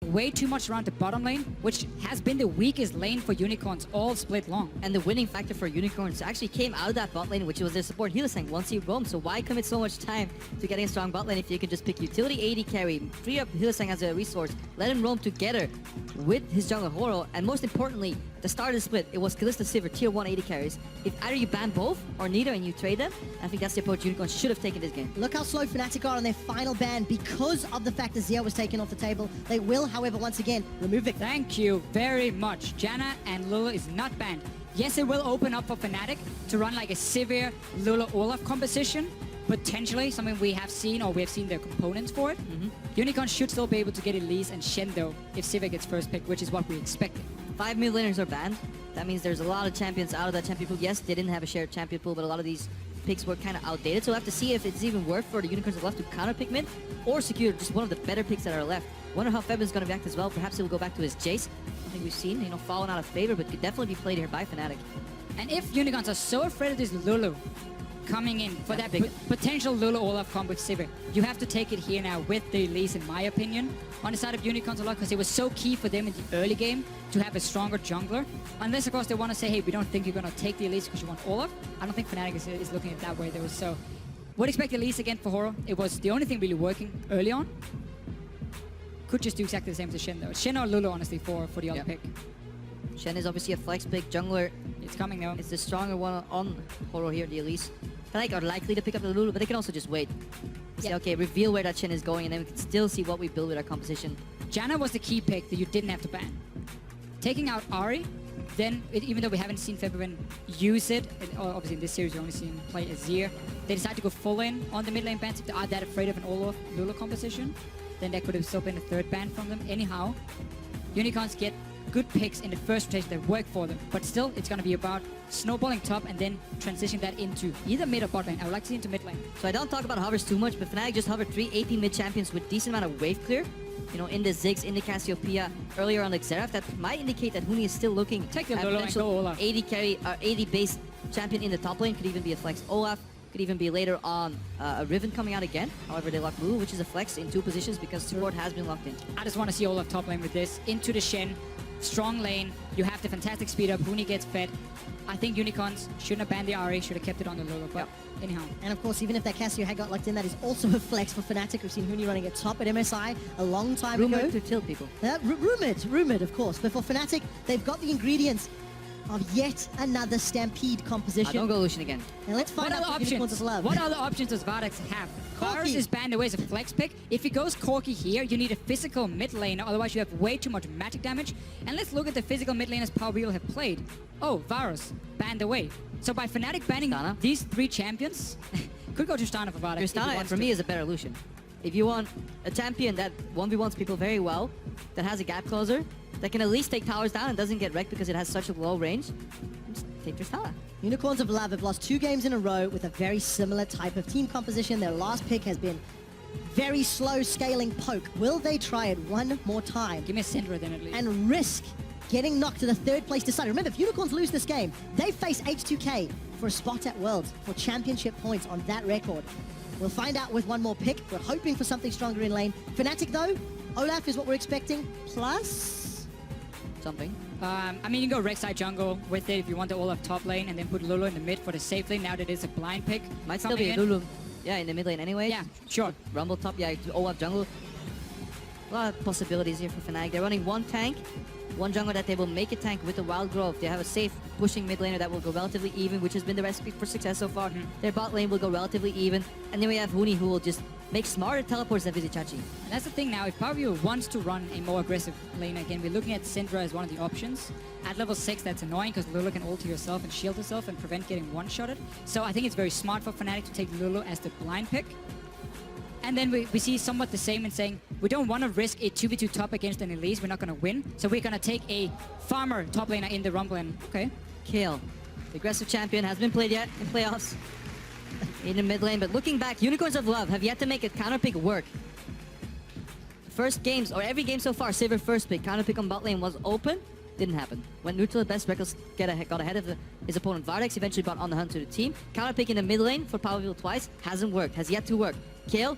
way too much around the bottom lane, which has been the weakest lane for Unicorns all split long. And the winning factor for Unicorns actually came out of that bot lane, which was their support Hylissang once he roamed. So why commit so much time to getting a strong bot lane if you can just pick utility AD carry, free up Hylissang as a resource, let him roam together with his jungler Horo, and most importantly, at the start of the split, it was Kalista Sivir, tier 1 AD carries. If either you ban both or neither and you trade them, I think that's the approach Unicorns should have taken this game. Look how slow Fnatic are on their final ban because of the fact that Zia was taken off the table. They will, however, once again, remove it. Thank you very much. Janna and Lulu is not banned. Yes, it will open up for Fnatic to run like a Sivir, Lulu, Olaf composition. Potentially something we have seen, or we have seen the components for it. Unicorn should still be able to get Elise and Shen though, if Sivir gets first pick, which is what we expected. 5 mid laners are banned. That means there's a lot of champions out of that champion pool. Yes, they didn't have a shared champion pool, but a lot of these picks were kind of outdated. So we'll have to see if it's even worth for the Unicorns of left to counter pick mid or secure just one of the better picks that are left. Wonder how Febin's going to react as well. Perhaps he will go back to his Jace. I think we've seen, fallen out of favor, but could definitely be played here by Fnatic. And if Unicorns are so afraid of this Lulu coming in for that potential Lulu Olaf combo with Sivir, you have to take it here now with the Elise, in my opinion, on the side of Unicorns a lot, because it was so key for them in the early game to have a stronger jungler. Unless, of course, they want to say, hey, we don't think you're going to take the Elise because you want Olaf. I don't think Fnatic is looking at it that way, though. So, would expect Elise again for Horo. It was the only thing really working early on. Could just do exactly the same as Shen, though. Shen or Lulu, honestly, for the other pick. Shen is obviously a flex pick. Jungler, it's coming, though. It's the stronger one on Horo here, the Elise. Fnatic are likely to pick up the Lulu, but they can also just wait. Say, okay, reveal where that Shen is going, and then we can still see what we build with our composition. Janna was the key pick that you didn't have to ban. Taking out Ahri, then, even though we haven't seen Febin use it, obviously in this series you only seen him play Azir, they decided to go full in on the mid lane bans. If they are that afraid of an Olaf Lulu composition, then that could have still been a third ban from them. Anyhow, Unicorns get good picks in the first rotation that work for them, but still it's going to be about snowballing top and then transitioning that into either mid or bot lane. I would like to see into mid lane. So I don't talk about hovers too much, but Fnatic just hovered 3 AP mid champions with decent amount of wave clear. In the Ziggs, in the Cassiopeia, earlier on the Xerath, that might indicate that Huni is still looking at potential AD carry, AD based champion in the top lane. Could even be a flex Olaf. Could even be later on a Riven coming out again. However, they lock Lulu, which is a flex in 2 positions because support has been locked in. I just want to see Olaf top lane with this. Into the Shen. Strong lane. You have the fantastic speed up. Huni gets fed. I think Unicorns shouldn't have banned the Ahri, should have kept it on the Lulu. But anyhow. And of course, even if that Cassio had got locked in, that is also a flex for Fnatic. We've seen Huni running at top at MSI a long time ago. Rumored to tilt people. Rumored, of course. But for Fnatic, they've got the ingredients of yet another Stampede composition. Don't go Lucian again. And let's find out what Unicorns of love. What other options does Vardex have? Varus is banned away as a flex pick. If he goes Corki here, you need a physical mid laner, otherwise you have way too much magic damage. And let's look at the physical mid laners Power Wheel have played. Oh, Varus, banned away. So by Fnatic banning these 3 champions, could go to Tristana for Vardex. Tristana, for me, is a better Lucian. If you want a champion that 1v1s people very well, that has a gap closer, that can at least take towers down and doesn't get wrecked because it has such a low range, just take Tristana. Unicorns of Love have lost 2 games in a row with a very similar type of team composition. Their last pick has been very slow scaling poke. Will they try it one more time? Give me a Syndra then at least. And risk getting knocked to the 3rd place decider. Remember, if Unicorns lose this game, they face H2K for a spot at Worlds for championship points on that record. We'll find out with one more pick. We're hoping for something stronger in lane. Fnatic though, Olaf is what we're expecting, plus something. I mean, you can go Rek'Sai jungle with it if you want the Olaf top lane and then put Lulu in the mid for the safe lane. Now that it's a blind pick. Might still be Lulu. Yeah, in the mid lane anyway. Yeah, sure. Rumble top, yeah, Olaf jungle. A lot of possibilities here for Fnatic. They're running 1 tank, 1 jungler that they will make a tank with the Wild Growth. They have a safe pushing mid laner that will go relatively even, which has been the recipe for success so far. Their bot lane will go relatively even. And then we have Huni, who will just make smarter teleports than Vizichachi. And that's the thing now, if Power Wheel wants to run a more aggressive lane again, we're looking at Syndra as one of the options. At level 6, that's annoying because Lulu can ult herself and shield herself and prevent getting one-shotted. So I think it's very smart for Fnatic to take Lulu as the blind pick. And then we see somewhat the same in saying, we don't want to risk a 2v2 top against an Elise, we're not going to win. So we're going to take a farmer top laner in the Rumble and, okay. Kale, the aggressive champion, has been played yet in playoffs. In the mid lane, but looking back, Unicorns of Love have yet to make a counter pick work. First games, or every game so far, Sivir first pick, counter pick on bot lane was open, didn't happen. Went neutral at best, Reckless got ahead of his opponent Vardex, eventually brought on the hunt to the team. Counter pick in the mid lane for Power Wheel twice, hasn't worked, has yet to work. Kale,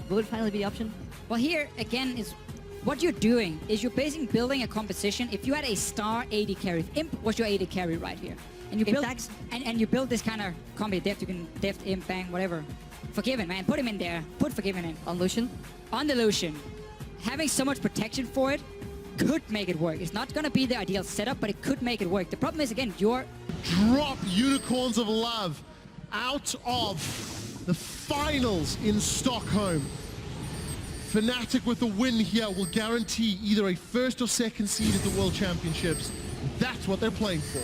will it finally be the option? Well, here again is what you're doing is you're basically building a composition. If you had a star AD carry, if Imp was your AD carry right here, and you build and you build this kind of combo deft, you can deft, Imp, bang, whatever. Forgiven, man, put him in there. Put Forgiven in. On Lucian? On the Lucian. Having so much protection for it could make it work. It's not gonna be the ideal setup, but it could make it work. The problem is, again, you're... Drop Unicorns of Love out of the finals in Stockholm. Fnatic with the win here will guarantee either a first or second seed at the World Championships. That's what they're playing for.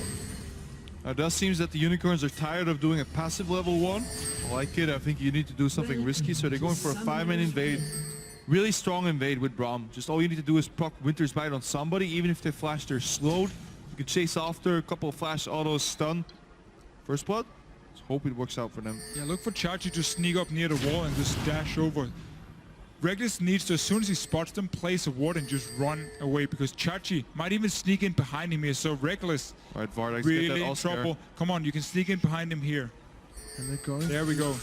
It does seem that the Unicorns are tired of doing a passive level 1. I like it. I think you need to do something risky, so they're going for a 5-man invade. Really strong invade with Braum. Just all you need to do is proc Winter's Bite on somebody. Even if they flash, they're slowed. You can chase after, a couple of flash autos, stun. First blood. Let's hope it works out for them. Yeah, look for Chachi to sneak up near the wall and just dash over. Reckless needs to, as soon as he spots them, place a ward and just run away, because Chachi might even sneak in behind him here. So Reckless, Alright, Vardax, really get that in Oscar. trouble. Come on, you can sneak in behind him here. And they're going. There we go.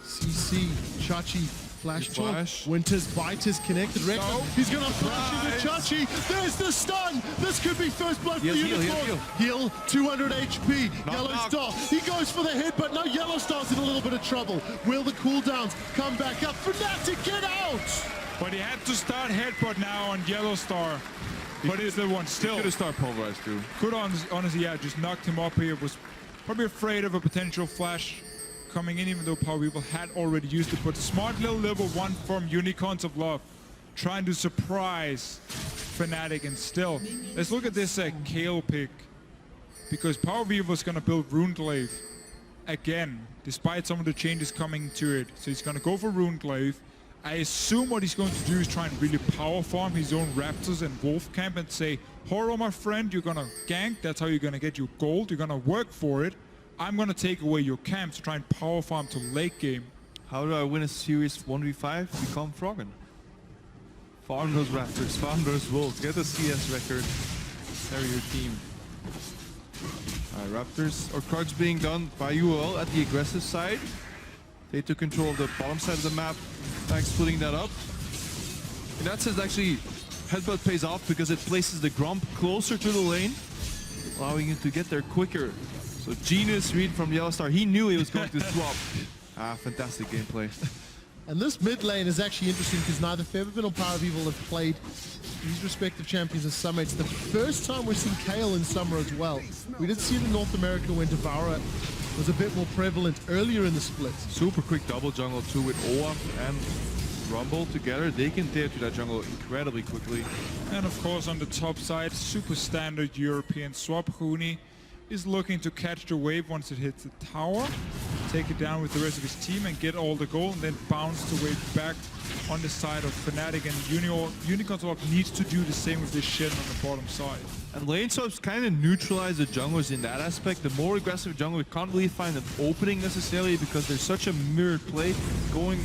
CC, Chachi, flash Good talk. flash. Winter's Bite is connected. Reckless, No. he's gonna flash into Chachi. There's the stun. This could be first blood for Heal, the heal, Unicorn. heal, Heal, 200 HP. Knock, Yellow knock. Star, he goes for the hit, but no, Yellow Star's in a little bit of trouble. Will the cooldowns come back up? Fnatic, get out! But he had to start headbutt now on Yellow Star. But it's the one still. Could have started pulverized too. Could honestly, yeah, just knocked him up here. Was probably afraid of a potential flash coming in, even though Power People had already used it. But smart little level 1 from Unicorns of Love, trying to surprise Fnatic. And still, let's look at this Kale pick, because Power People was going to build Runeglaive again, despite some of the changes coming to it. So he's going to go for Runeglaive. I assume what he's going to do is try and really power farm his own Raptors and Wolf Camp and say, Horo, my friend, you're going to gank. That's how you're going to get your gold. You're going to work for it. I'm going to take away your camps to try and power farm to late game. How do I win a series 1v5? Become Froggen. Farm those Raptors, farm those Wolves, get a CS record. Carry your team. Alright, Raptors, or Krugs being done by UOL at the aggressive side. They took control of the bottom side of the map, like splitting that up. In that sense, actually, Headbutt pays off because it places the Grump closer to the lane, allowing him to get there quicker. So genius read from Yellow Star. He knew he was going to swap. Fantastic gameplay. And this mid lane is actually interesting because neither Feverbin or Power of Evil have played these respective champions as Summer. It's the first time we've seen Kale in Summer as well. We did see it in North America when Devourer was a bit more prevalent earlier in the split. Super quick double jungle too with Oa and Rumble together. They can tear through that jungle incredibly quickly. And of course, on the top side, super standard European swap. Huni is looking to catch the wave once it hits the tower, take it down with the rest of his team and get all the gold, and then bounce the wave back on the side of Fnatic. And Unicorns needs to do the same with this Shen on the bottom side. And lane swaps kind of neutralize the junglers in that aspect. The more aggressive jungler can't really find an opening necessarily because there's such a mirrored play going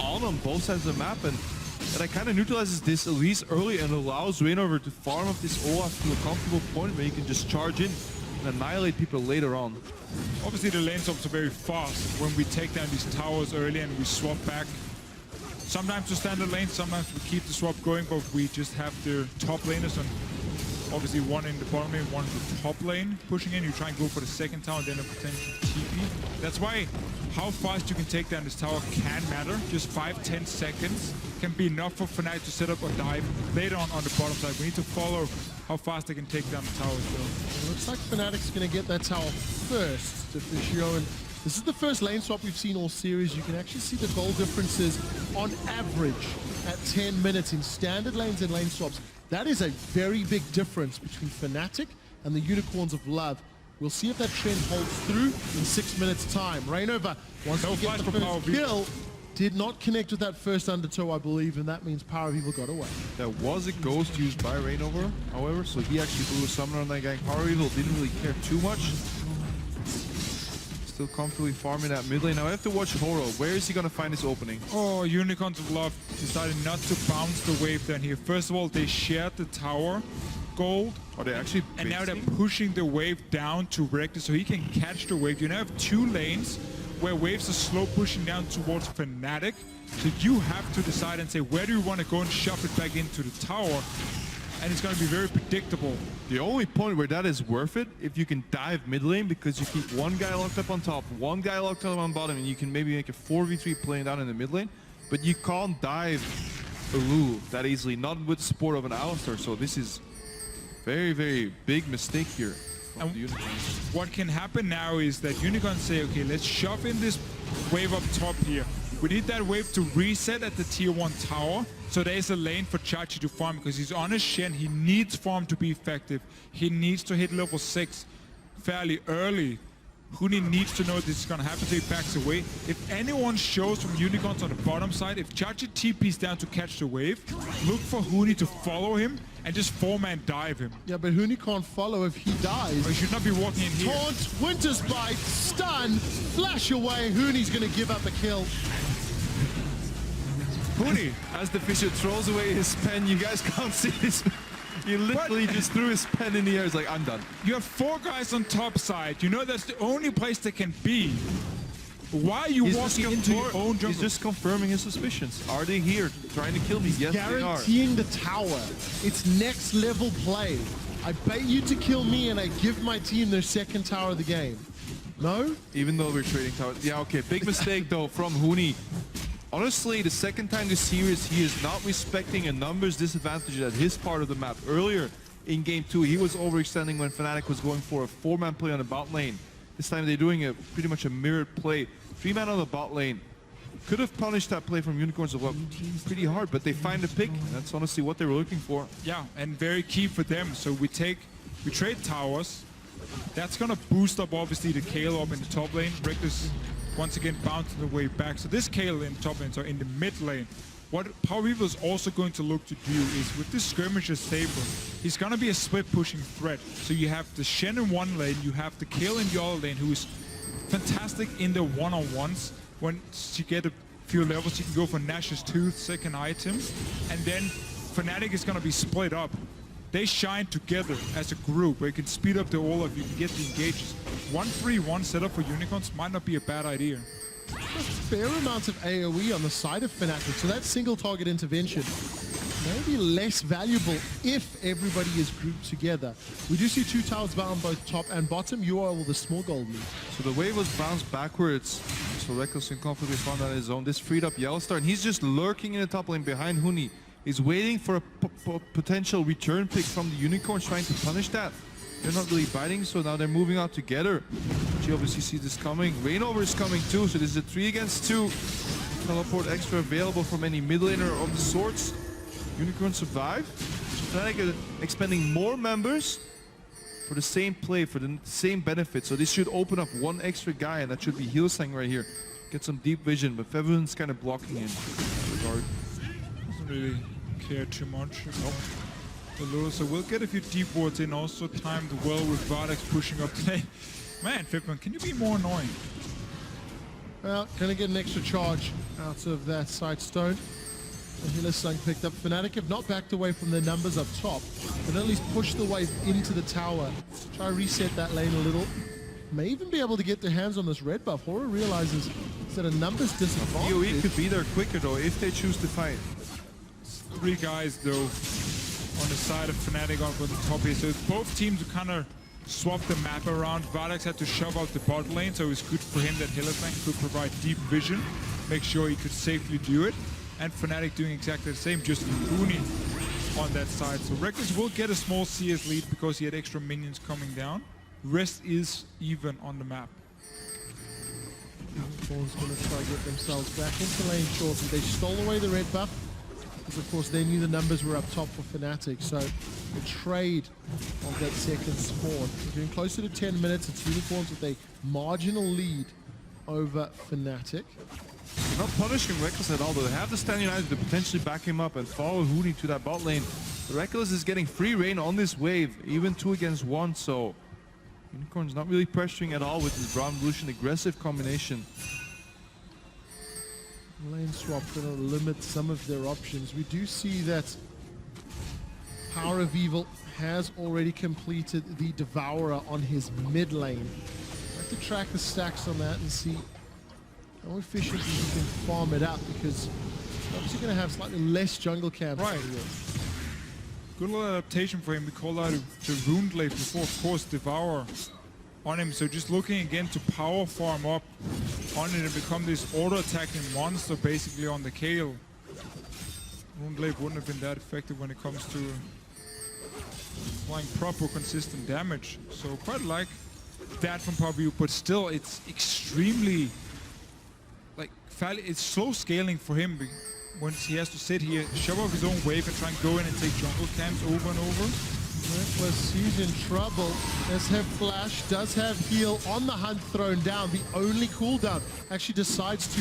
on both sides of the map, and that kind of neutralizes this at least early and allows Reignover to farm up this Olaf to a comfortable point where he can just charge in and annihilate people later on. Obviously the lane swaps are very fast when we take down these towers early and we swap back. Sometimes to standard lane, sometimes we keep the swap going, but we just have the top laners and obviously one in the bottom lane, one in the top lane pushing in. You try and go for the second tower, then a potential TP. That's why how fast you can take down this tower can matter. Just 5-10 seconds can be enough for Fnatic to set up a dive later on the bottom side. We need to follow how fast they can take down the towers though. It looks like Fnatic's going to get that tower first, Deficio, and this is the first lane swap we've seen all series. You can actually see the goal differences on average at 10 minutes in standard lanes and lane swaps. That is a very big difference between Fnatic and the Unicorns of Love. We'll see if that trend holds through in 6 minutes time. Reignover wants to get the first kill. Did not connect with that first undertow, I believe, and that means Power of Evil got away. There was a ghost used by Reignover, however, so he actually blew a summoner on that gang. Power of Evil didn't really care too much. Still comfortably farming that mid lane. Now I have to watch Horo. Where is he going to find his opening? Oh, Unicorns of Love decided not to bounce the wave down here. First of all, they shared the tower gold. Are they actually And now they're basing? pushing the wave down to Rector so he can catch the wave. You now have two lanes where waves are slow pushing down towards Fnatic. So you have to decide and say, where do you want to go and shove it back into the tower? And it's going to be very predictable. The only point where that is worth it, if you can dive mid lane, because you keep one guy locked up on top, one guy locked up on bottom, and you can maybe make a 4v3 playing down in the mid lane, but you can't dive a Lulu that easily, not with the support of an Alistar. So this is very, very big mistake here from the Unicorns. What can happen now is that Unicorns say, okay, let's shove in this wave up top here. We need that wave to reset at the tier 1 tower. So there's a lane for Chachi to farm because he's on his Shen. He needs farm to be effective. He needs to hit level 6 fairly early. Huni needs to know this is going to happen, so he backs away. If anyone shows from Unicorns on the bottom side, if Chachi TP's down to catch the wave, look for Huni to follow him and just 4-man dive him. Yeah, but Huni can't follow if he dies. Or he should not be walking in here. Taunt, Winter's Bite, stun, flash away. Huni's going to give up a kill. Huni. As the Fisher throws away his pen, you guys can't see this. He literally just threw his pen in the air. He's like, I'm done. You have 4 guys on top side. You know that's the only place they can be. Why are you walking into your own jungle? He's just confirming his suspicions. Are they here trying to kill me? Yes, they are. Guaranteeing the tower. It's next level play. I bait you to kill me and I give my team their second tower of the game. No? Even though we're trading towers. Yeah, okay. Big mistake though from Huni. Honestly, the second time this series, he is not respecting a numbers disadvantage at his part of the map. Earlier in game 2, he was overextending when Fnatic was going for a 4-man play on the bot lane. This time they're doing a pretty much a mirrored play. 3-man on the bot lane. Could have punished that play from Unicorns pretty hard, but they find the pick. That's honestly what they were looking for. Yeah, and very key for them. So we trade towers. That's gonna boost up obviously the Kayle up in the top lane. Reckless once again bouncing the way back. So this Kayle in top lane, so in the mid lane. What Power Evo is also going to look to do is with this skirmisher Saber, he's gonna be a split pushing threat. So you have the Shen in one lane, you have the Kayle in the other lane, who is fantastic in the one-on-ones. Once you get a few levels, you can go for Nash's Tooth, second item, and then Fnatic is gonna be split up. They shine together as a group where you can speed up the Olaf, you can get the engages. 1-3-1 setup for Unicorns might not be a bad idea. A fair amount of AoE on the side of Fnatic, so that single target intervention may be less valuable if everybody is grouped together. We do see 2 towers bound both top and bottom. UOL with a small gold lead. So the wave was bounced backwards. So Reckless can comfortably found on his own. This freed up Yellowstar, and he's just lurking in the top lane behind Huni. He's waiting for a potential return pick from the Unicorns, trying to punish that. They're not really biting, so now they're moving out together. She obviously sees this coming. Rainover is coming too, so this is a 3 against 2. Teleport extra available from any mid laner of the sorts. Unicorns survive. Fnatic are expending more members for the same play, for the same benefit. So this should open up 1 extra guy, and that should be Hillsang right here. Get some deep vision, but Feveron's kind of blocking in that regard. Doesn't really care too much about the Lulu, so we'll get a few deep wards in, also timed well with Vardex pushing up today. Man, Fipman, can you be more annoying? Well, gonna get an extra charge out of that side stone. And Hillsang picked up. Fnatic have not backed away from their numbers up top, but at least pushed the wave into the tower. Try reset that lane a little. May even be able to get their hands on this red buff. Horror realizes it's at a numbers disadvantage. PoE could be there quicker though if they choose to fight. 3 guys though on the side of Fnatic on the top here, so both teams kind of swapped the map around. Vardex had to shove out the bot lane, so it's good for him that Hillsang could provide deep vision, make sure he could safely do it. And Fnatic doing exactly the same, just Huni on that side. So Reckless will get a small CS lead because he had extra minions coming down. Rest is even on the map. Unicorns going to try to get themselves back into lane shortly. They stole away the red buff, because of course they knew the numbers were up top for Fnatic. So the trade of that second spawn. We're getting closer to 10 minutes. It's Unicorns with a marginal lead over Fnatic. They're not punishing Reckless at all, but they have to stand united to potentially back him up and follow Huni to that bot lane. Reckless is getting free reign on this wave, even 2 against 1, so Unicorn's not really pressuring at all with his Brown Evolution aggressive combination. Lane swap going to limit some of their options. We do see that Power of Evil has already completed the Devourer on his mid lane. I have to track the stacks on that and see how efficiently he can farm it out, because he's obviously going to have slightly less jungle camps. Right. Good little adaptation for him. We called out the Rune Glaive before, of course, Devour on him. So just looking again to power farm up on it and become this auto-attacking monster basically on the Kayle. Rune Glaive wouldn't have been that effective when it comes to applying proper consistent damage. So quite like that from PowerView, but still it's extremely it's slow scaling for him once he has to sit here, shove off his own wave and try and go in and take jungle camps over and over. Reckless, he's in trouble. As have Flash, does have heal on the hunt thrown down. The only cooldown actually decides to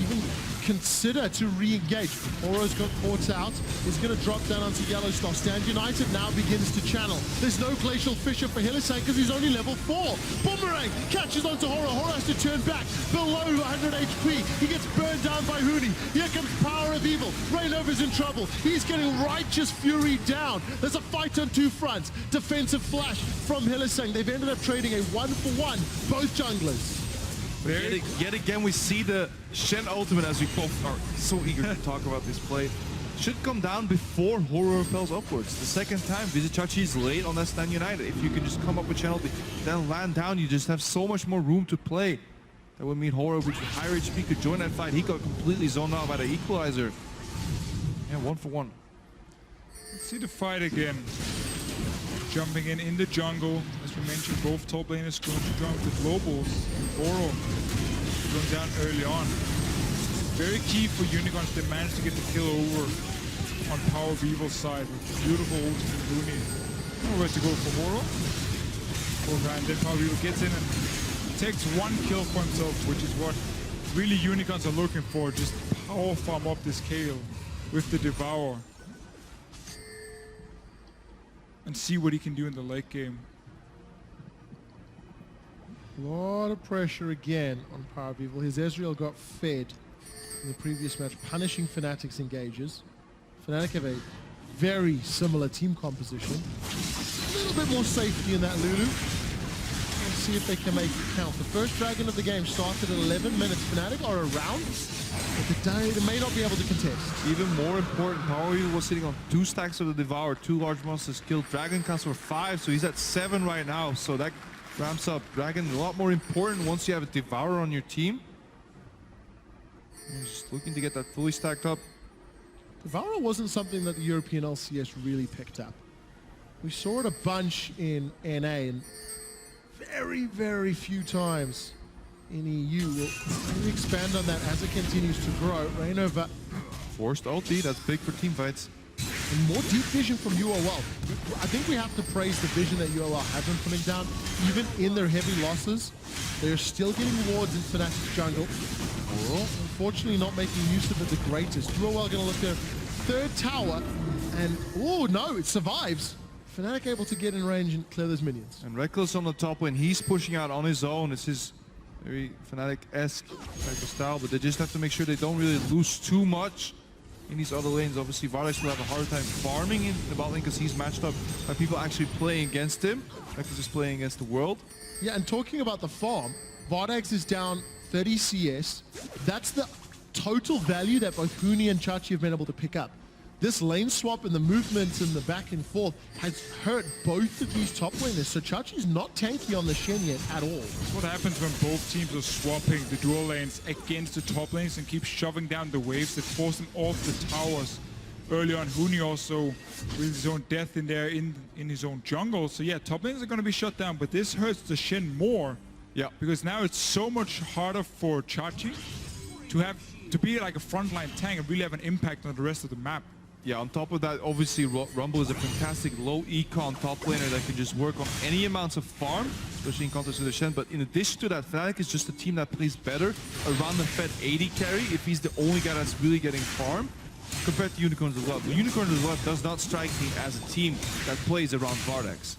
even consider to re-engage. Oro's got caught out. Is going to drop down onto Yellowstar. Stand United now begins to channel. There's no Glacial Fissure for Hylissang because he's only level 4. Boomerang catches onto Horo. Horo has to turn back below 100 HP. He gets burned down by Huni. Here comes Power of Evil. Rainova's in trouble. He's getting Righteous Fury down. There's a fight on two fronts. Defensive Flash from Hylissang. They've ended up trading a 1-for-1, both junglers. Yet again, we see the Shen ultimate, as we both are so eager to talk about this play. Should come down before Horo repels upwards. The second time, Vizichachi is late on that Stand United. If you can just come up with Channel, then land down, you just have so much more room to play. That would mean Horo, with higher HP, could join that fight. He got completely zoned out by the equalizer. Yeah, 1-for-1. Let's see the fight again. Jumping in the jungle. As we mentioned, both top laners going to jump the globals. Oro going down early on. Very key for Unicorns. They managed to get the kill over on Power of Evil's side with beautiful ultimate Looney. Nowhere to go for Oro. And then Power of Evil gets in and takes one kill for himself, which is what really Unicorns are looking for. Just power farm up this Kayle with the Devour. And see what he can do in the late game. A lot of pressure again on Power of Evil. His Ezreal got fed in the previous match, punishing Fnatic's engagers. Fnatic have a very similar team composition. A little bit more safety in that Lulu. Let's see if they can make it count. The first Dragon of the game started at 11 minutes. Fnatic are around, but they may not be able to contest. Even more important, Power of Evil was sitting on 2 stacks of the Devour, 2 large monsters killed. Dragon counts for 5, so he's at 7 right now. So that ramps up Dragon a lot more important once you have a Devour on your team. He's just looking to get that fully stacked up. Devour wasn't something that the European LCS really picked up. We saw it a bunch in NA and very, very few times in EU. We'll maybe expand on that as it continues to grow. Rainova. Forced ulti, that's big for team fights. And more deep vision from UOL. I think we have to praise the vision that UOL have been putting down. Even in their heavy losses, they are still getting wards in Fnatic's jungle. Well, unfortunately not making use of it the greatest. UOL going to look their third tower, and oh no, it survives. Fnatic able to get in range and clear those minions. And Reckless on the top lane, he's pushing out on his own. It's his very Fnatic-esque type of style, but they just have to make sure they don't really lose too much in these other lanes. Obviously, Vardex will have a hard time farming in the bot lane because he's matched up by people actually playing against him. Reckless is playing against the world. Yeah, and talking about the farm, Vardex is down 30 CS. That's the total value that both Huni and Chachi have been able to pick up. This lane swap and the movements and the back and forth has hurt both of these top laners. So Chachi's not tanky on the Shen yet at all. That's what happens when both teams are swapping the dual lanes against the top lanes and keep shoving down the waves that force them off the towers. Early on, Huni also with his own death in there in his own jungle. So yeah, top lanes are going to be shut down, but this hurts the Shen more. Yeah, because now it's so much harder for Chachi to be like a frontline tank and really have an impact on the rest of the map. Yeah, on top of that, obviously Rumble is a fantastic low econ top laner that can just work on any amounts of farm, especially in contrast to the Shen. But in addition to that, Fnatic is just a team that plays better around the Fed 80 carry if he's the only guy that's really getting farm compared to Unicorns of Love. The Unicorns of Love does not strike me as a team that plays around Vardex.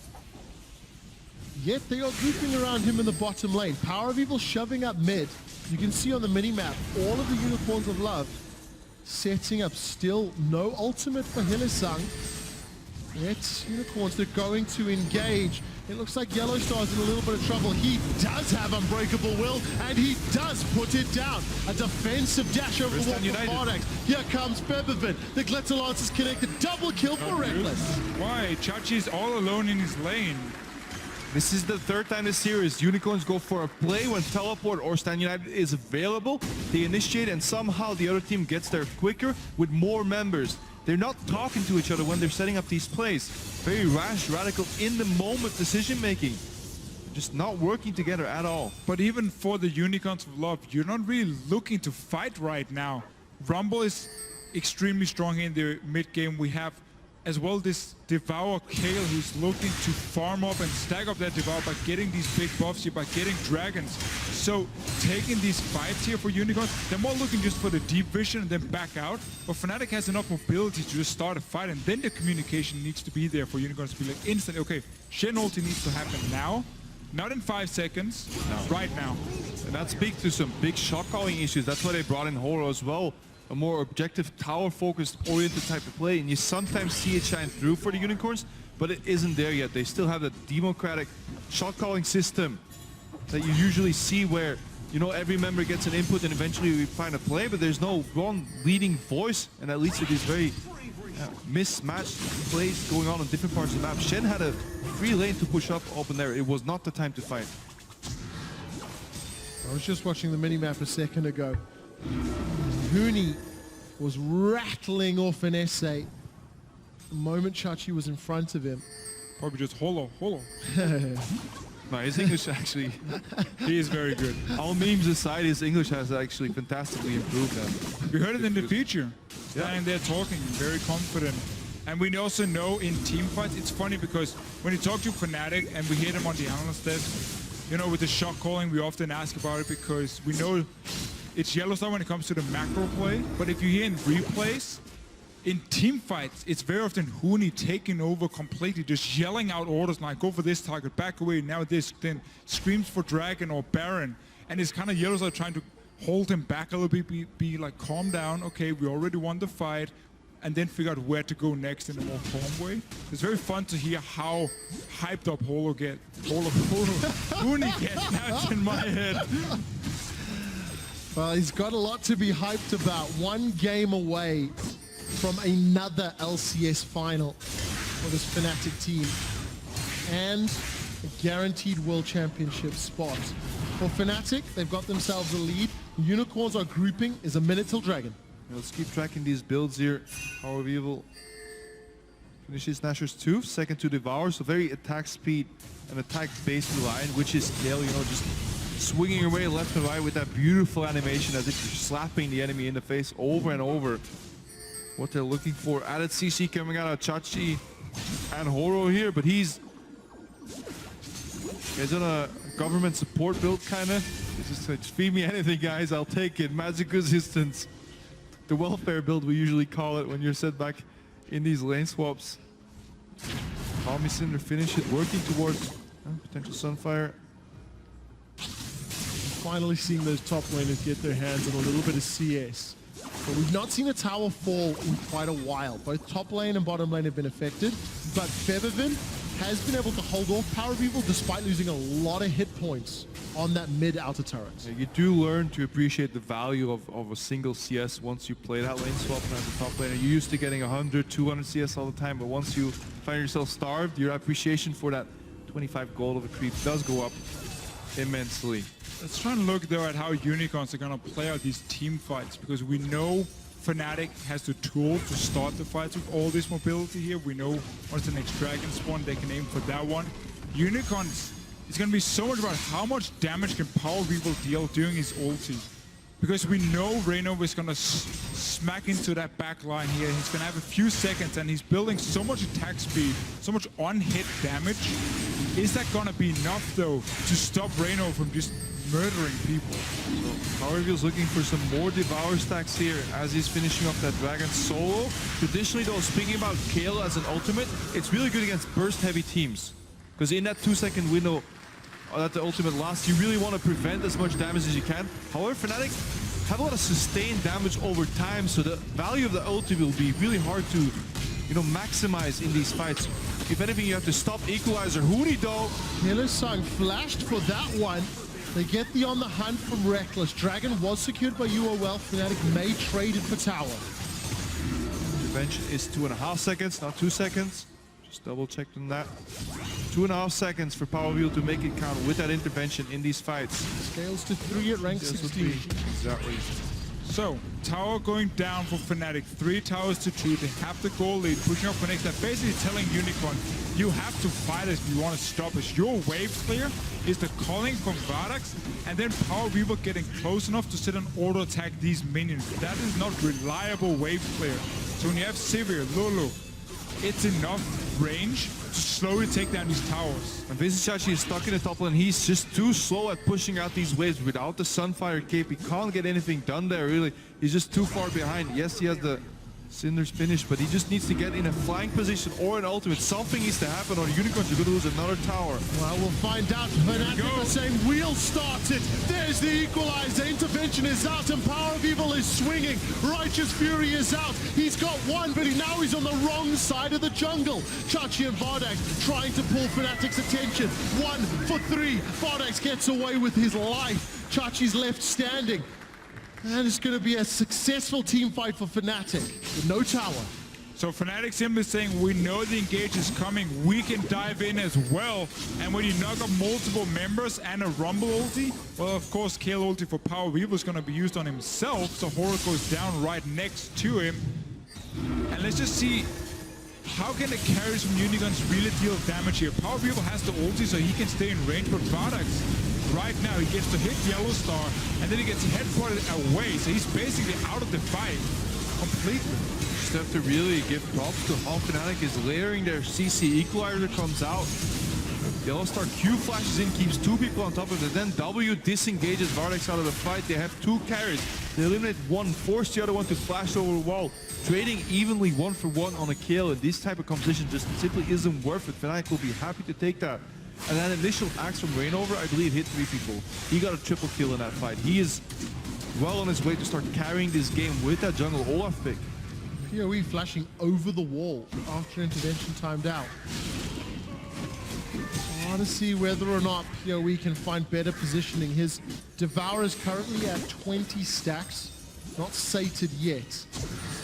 Yet they are grouping around him in the bottom lane. Power of Evil shoving up mid. You can see on the mini-map all of the Unicorns of Love setting up. Still no ultimate for Hylissang. It's Unicorns, they're going to engage. It looks like Yellow Star's in a little bit of trouble. He does have Unbreakable Will, and he does put it down. A defensive dash over the wall for Fnatic. Here comes Febervin. The Glitter Lance is connected. Double kill for Reckless. Why? Chachi's all alone in his lane. This is the third time this series. Unicorns go for a play when Teleport or Stand United is available. They initiate, and somehow the other team gets there quicker with more members. They're not talking to each other when they're setting up these plays. Very rash, radical, in the moment decision making. Just not working together at all. But even for the Unicorns of Love, you're not really looking to fight right now. Rumble is extremely strong in the mid game. We have as well this Devour Kale who's looking to farm up and stack up that Devour by getting these big buffs here, by getting dragons. So taking these fights here for Unicorns, they're more looking just for the deep vision and then back out. But Fnatic has enough mobility to just start a fight, and then the communication needs to be there for Unicorns to be like instantly, okay, Shen ulti needs to happen now, not in 5 seconds, right now. And that speaks to some big shot calling issues. That's why they brought in Horo as well. A more objective, tower-focused, oriented type of play, and you sometimes see it shine through for the Unicorns, but it isn't there yet. They still have that democratic shot-calling system that you usually see where, you know, every member gets an input and eventually we find a play, but there's no one leading voice, and that leads to these very mismatched plays going on different parts of the map. Shen had a free lane to push up open there. It was not the time to fight. I was just watching the minimap a second ago. Huni was rattling off an essay the moment Chachi was in front of him. Probably just holo. No, his English actually, He is very good. all memes aside, his English has actually fantastically improved now. We heard it in the feature. Standing there talking, very confident. And we also know in team fights, it's funny because when you talk to Fnatic and we hear them on the analyst desk, you know, with the shot calling, we often ask about it because we know it's Yellowstone when it comes to the macro play, but if you hear in replays, in team fights, it's very often Huni taking over completely, just yelling out orders like, go for this target, back away, now this, then screams for Dragon or Baron, and it's kind of Yellowstone trying to hold him back a little bit, be like, calm down, okay, we already won the fight, and then figure out where to go next in a more calm way. It's very fun to hear how hyped up Huni gets, now it's in my head. Well, he's got a lot to be hyped about. One game away from another LCS final for this Fnatic team. And a guaranteed World Championship spot. For Fnatic, they've got themselves a lead. Unicorns are grouping is a minute till Dragon. Let's keep tracking these builds here. Power of Evil finishes Nashor's 2, second to Devour, so very attack speed and attack based reliant, which is Kale, you know, just swinging away left and right with that beautiful animation as if you're slapping the enemy in the face over and over. What they're looking for. Added CC coming out of Chachi and Horo here, but he's on a government support build kind of. Just feed me anything, guys, I'll take it. Magic resistance. The welfare build we usually call it when you're set back in these lane swaps. Tommy Cinder finish it, working towards potential Sunfire. Finally seeing those top laners get their hands on a little bit of CS. But we've not seen a tower fall in quite a while. Both top lane and bottom lane have been affected, but Febervin has been able to hold off Power of Evil despite losing a lot of hit points on that mid-outer turret. Yeah, you do learn to appreciate the value of a single CS once you play that lane swap as a top laner. You're used to getting 100, 200 CS all the time, but once you find yourself starved, your appreciation for that 25 gold of a creep does go up immensely. Let's try and look though at how Unicorns are gonna play out these team fights, because we know Fnatic has the tool to start the fights with all this mobility here. We know once the next dragon spawn, they can aim for that one. Unicorns, it's gonna be so much about how much damage can Power of Evil deal during his ulti. Because we know Reno is gonna smack into that back line here. He's gonna have a few seconds and he's building so much attack speed, so much on-hit damage. Is that gonna be enough though to stop Reno from just murdering people? So Power Evil's looking for some more Devour stacks here as he's finishing off that Dragon solo. Traditionally though, speaking about Kale as an ultimate, it's really good against burst-heavy teams. Because in that 2-second window that the ultimate lasts, you really want to prevent as much damage as you can. However, Fnatic have a lot of sustained damage over time, so the value of the ulti will be really hard to maximize in these fights. If anything, you have to stop Equalizer. Huni though. Hylissang flashed for that one. They get the on the hunt from Reckless. Dragon was secured by UOL. Fnatic may trade it for tower. Intervention is 2.5 seconds, not 2 seconds. Just double checked on that. 2.5 seconds for Power Wheel to make it count with that intervention in these fights. Scales to 3 at rank 16. Exactly. So, tower going down for Fnatic. 3 towers to 2. They have the goal lead, pushing up for next. They're basically telling Unicorn, you have to fight us if you want to stop us. Your wave clear is the calling from Vardax, and then Power Weaver getting close enough to sit and auto attack these minions. That is not reliable wave clear. So when you have Sivir, Lulu, it's enough range to slowly take down these towers. And Vizichachi is stuck in the top lane. He's just too slow at pushing out these waves without the Sunfire cape. He can't get anything done there, really. He's just too far behind. Yes, he has the Cinder's finish, but he just needs to get in a flying position or an ultimate. Something needs to happen or Unicorns are going to lose another tower. Well, we'll find out. Fnatic are saying we'll start it. There's the equalizer. Intervention is out and Power of Evil is swinging. Righteous Fury is out. He's got one, but now he's on the wrong side of the jungle. Chachi and Vardax trying to pull Fnatic's attention. 1 for 3. Vardax gets away with his life. Chachi's left standing. And it's going to be a successful team fight for Fnatic with no tower. So Fnatic simply saying, we know the engage is coming, we can dive in as well. And when you knock up multiple members and a Rumble ulti, well, of course, Kale ulti for Power Weaver is going to be used on himself, so Horror goes down right next to him. And let's just see, how can the carries from Unicorns really deal damage here? Power Weaver has the ulti, so he can stay in range, but Vardax, right now, he gets to hit Yellow Star, and then he gets headbutted away, so he's basically out of the fight completely. Just have to really give props to how Fnatic is layering their CC. Equalizer comes out. Yellow Star Q flashes in, keeps 2 people on top of it. Then W disengages Vardax out of the fight. They have 2 carries. They eliminate one, force the other one to flash over the wall. Trading evenly 1 for 1 on a kill. And this type of composition just simply isn't worth it. Fnatic will be happy to take that. And that initial axe from Rainover, I believe, hit 3 people. He got a triple kill in that fight. He is well on his way to start carrying this game with that jungle Olaf pick. PoE flashing over the wall after intervention timed out. I want to see whether or not PoE can find better positioning. His Devour is currently at 20 stacks. Not sated yet.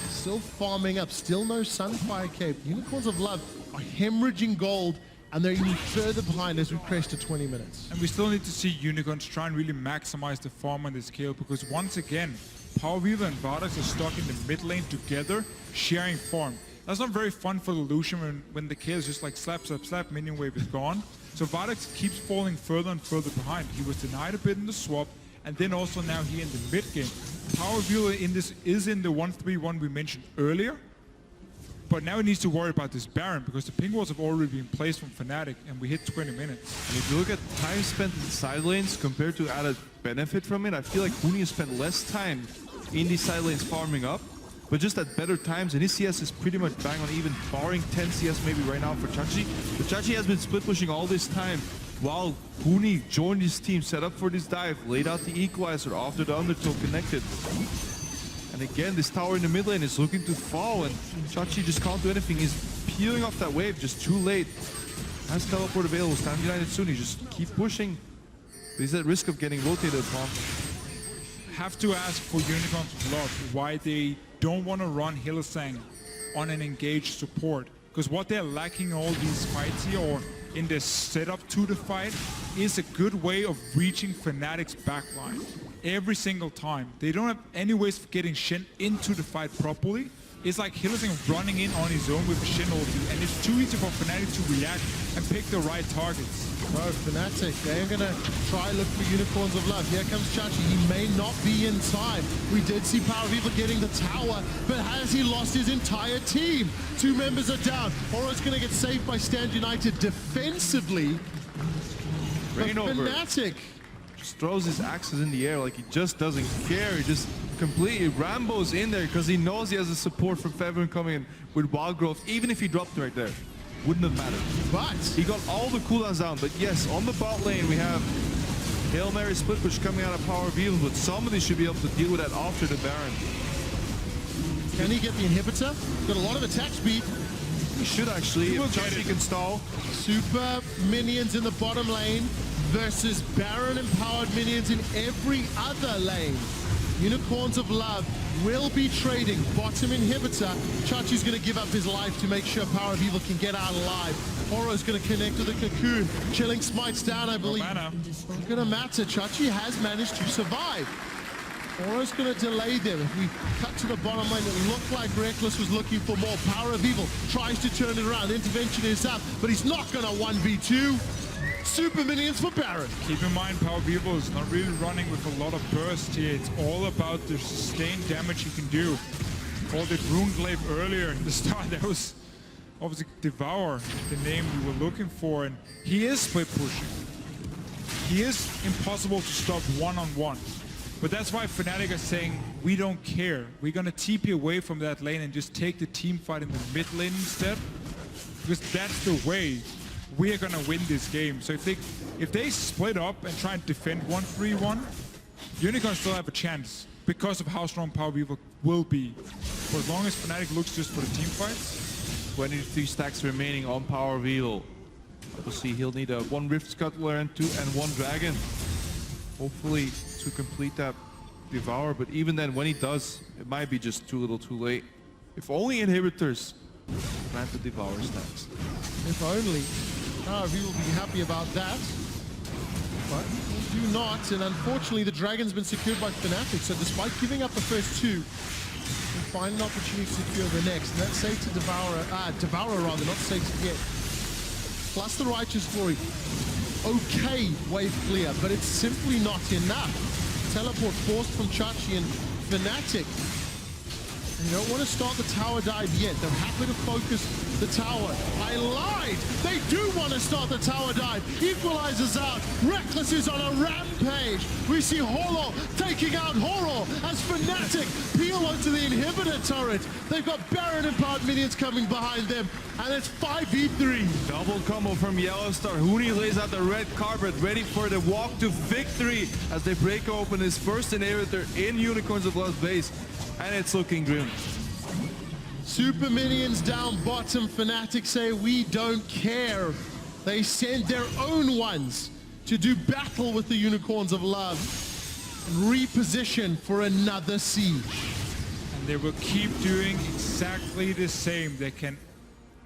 Still farming up. Still no Sunfire cape. Unicorns of Love are hemorrhaging gold. And they're even further behind as we crest to 20 minutes. And we still need to see Unicorns try and really maximize the farm on this kill, because once again, Power Weaver and Vardax are stuck in the mid lane together, sharing farm. That's not very fun for the Lucian when the kill is just like slap, slap, slap, minion wave is gone. So Vardax keeps falling further and further behind. He was denied a bit in the swap, and then also now here in the mid game. Power Weaver in this is in the 1-3-1 we mentioned earlier. But now he needs to worry about this Baron, because the ping walls have already been placed from Fnatic, and we hit 20 minutes. And if you look at time spent in the side lanes compared to added benefit from it, I feel like Huni has spent less time in these side lanes farming up, but just at better times, and his CS is pretty much bang on even, barring 10 CS maybe right now for Chachi. But Chachi has been split pushing all this time, while Huni joined his team, set up for this dive, laid out the equalizer after the Undertow connected. And again, this tower in the mid lane is looking to fall, and Chachi just can't do anything. He's peeling off that wave just too late. Has teleport available, stand united soon. He just keep pushing. But he's at risk of getting rotated upon. Have to ask for Unicorns of Love why they don't want to run Hylissang on an engaged support. Because what they're lacking all these fights here, or in the setup to the fight, is a good way of reaching Fnatic's backline. Every single time. They don't have any ways of getting Shen into the fight properly. It's like Hylissang running in on his own with a Shen ulti, and it's too easy for Fnatic to react and pick the right targets. No, Fnatic, they're going to try look for Unicorns of Love. Here comes Chachi. He may not be in time. We did see Power Weaver getting the tower, but has he lost his entire team? 2 members are down. Oro's going to get saved by Stand United defensively. But Fnatic just throws his axes in the air like he just doesn't care. He just completely Rambos in there because he knows he has the support from Fevern coming in with Wild Growth. Even if he dropped right there, wouldn't have mattered. But he got all the cooldowns down. But yes, on the bot lane we have Hail Mary split push coming out of Power of Evil, but somebody should be able to deal with that after the Baron. Can he get the inhibitor? Got a lot of attack speed. He should actually, will if get Chachi it. can stall. Super minions in the bottom lane versus Baron empowered minions in every other lane. Unicorns of Love will be trading bottom inhibitor. Chachi's going to give up his life to make sure Power of Evil can get out alive. Oro's going to connect with the Cocoon. Chilling smites down, I believe. mana. It's not going to matter. Chachi has managed to survive. Oro's going to delay them. If we cut to the bottom lane, it looked like Reckless was looking for more. Power of Evil tries to turn it around. Intervention is up, but he's not going to 1v2. Super minions for Baron. Keep in mind, Power of Evil is not really running with a lot of burst here. It's all about the sustained damage he can do. Called it Runeglaive earlier in the start. That was obviously Devour, the name we were looking for. And he is split pushing. He is impossible to stop one-on-one. But that's why Fnatic are saying, we don't care. We're going to TP away from that lane and just take the team fight in the mid lane instead. Because that's the way we are going to win this game. So if they split up and try and defend 1-3-1, Unicorns still have a chance because of how strong Power of Evil will be. For as long as Fnatic looks just for the team fights. 23 stacks remaining on Power of Evil. We'll see, he'll need a 1 Rift Scuttler and 1 Dragon. Hopefully to complete that Devour, but even then, when he does, it might be just too little too late. If only inhibitors plant the Devour stacks. If only. Power of Evil will be happy about that. But they do not, and unfortunately the Dragon's been secured by Fnatic, so despite giving up the first two, we find an opportunity to secure the next. And that's safe to Devourer rather, not safe to get. Plus the Righteous Glory. Okay, wave clear, but it's simply not enough. Teleport forced from Chachi and Fnatic. And you don't want to start the tower dive yet. They're happy to focus the tower. I lied! They do want to start the tower dive. Equalizes out. Reckless is on a rampage. We see Holo taking out Horo as Fnatic peel onto the inhibitor turret. They've got Baron and Part minions coming behind them. And it's 5v3. Double combo from Yellowstar. Huni lays out the red carpet, ready for the walk to victory as they break open his first inhibitor in Unicorns of Love's base. And it's looking grim. Super minions down bottom. Fnatic say we don't care. They send their own ones to do battle with the Unicorns of Love and reposition for another siege. And they will keep doing exactly the same. They can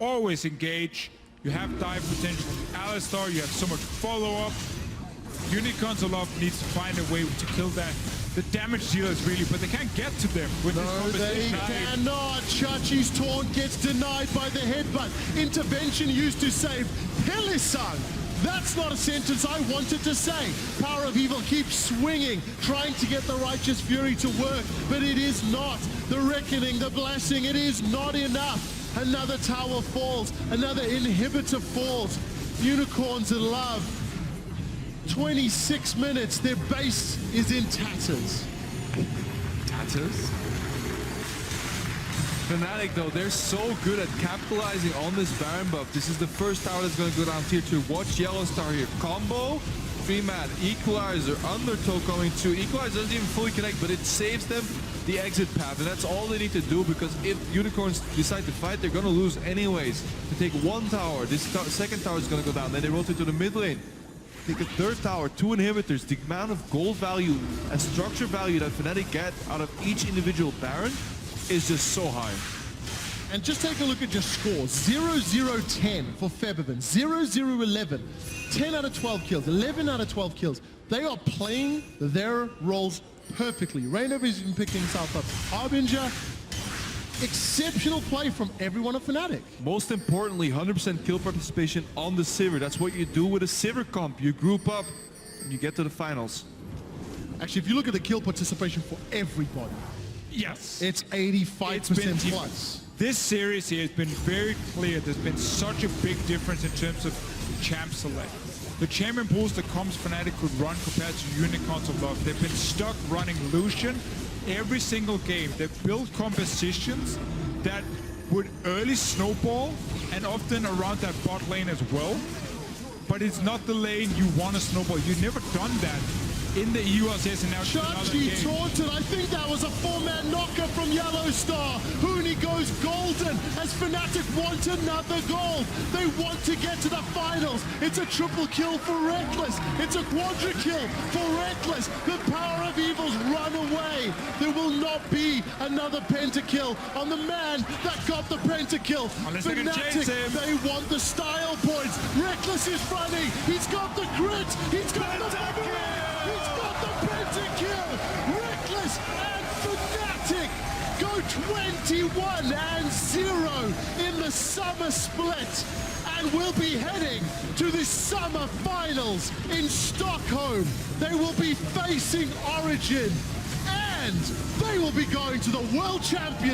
always engage. You have dive potential from Alistar. You have so much follow-up. Unicorns of Love needs to find a way to kill that. The damage dealers really, but they can't get to them with this No, they competition. cannot. Chachi's taunt gets denied by the headbutt. Intervention used to save Pelisan. That's not a sentence I wanted to say. Power of Evil keeps swinging, trying to get the Righteous Fury to work, but it is not. The Reckoning, the Blessing, it is not enough. Another tower falls, another inhibitor falls. Unicorns in Love. 26 minutes, their base is in tatters. Tatters? Fnatic though, they're so good at capitalizing on this Baron buff. This is the first tower that's going to go down tier 2. Watch Yellowstar here. Combo, 3-man, Equalizer, Undertow coming too. Equalizer doesn't even fully connect, but it saves them the exit path. And that's all they need to do, because if Unicorns decide to fight, they're going to lose anyways. To take one tower, this second tower is going to go down. Then they rotate to the mid lane. Take a third tower, 2 inhibitors. The amount of gold value and structure value that Fnatic get out of each individual Baron is just so high. And just take a look at your scores. 0-0-10 for Febiven, 0-0-11, 10 out of 12 kills, 11 out of 12 kills. They are playing their roles perfectly. Rainover's been picking himself up. Harbinger, exceptional play from everyone at Fnatic. Most importantly, 100% kill participation on the Sivir. That's what you do with a Sivir comp. You group up and you get to the finals. Actually, if you look at the kill participation for everybody, Yes. it's 85% been plus. This series here has been very clear. There's been such a big difference in terms of champ select. The champion pools that comes Fnatic could run compared to Unicorns of Love. They've been stuck running Lucian every single game. They've built compositions that would early snowball and often around that bot lane as well. But it's not the lane you want to snowball. You've never done that in the ULCS and now to another Chachi game. taunted. I think that was a 4-man knocker from Yellow Star. Hooney goes golden as Fnatic want another gold. They want to get to the finals. It's a triple kill for Reckless. It's a quadra kill for Reckless. The power of evils run away. There will not be another pentakill on the man that got the pentakill. Unless they can chase him. They want the style points. Reckless is running. He's got the grit. He's got the memory. He's got the pentakill. Reckless and Fnatic go 21-0 in the summer split. And will be heading to the summer finals in Stockholm. They will be facing Origin. And they will be going to the World Champions.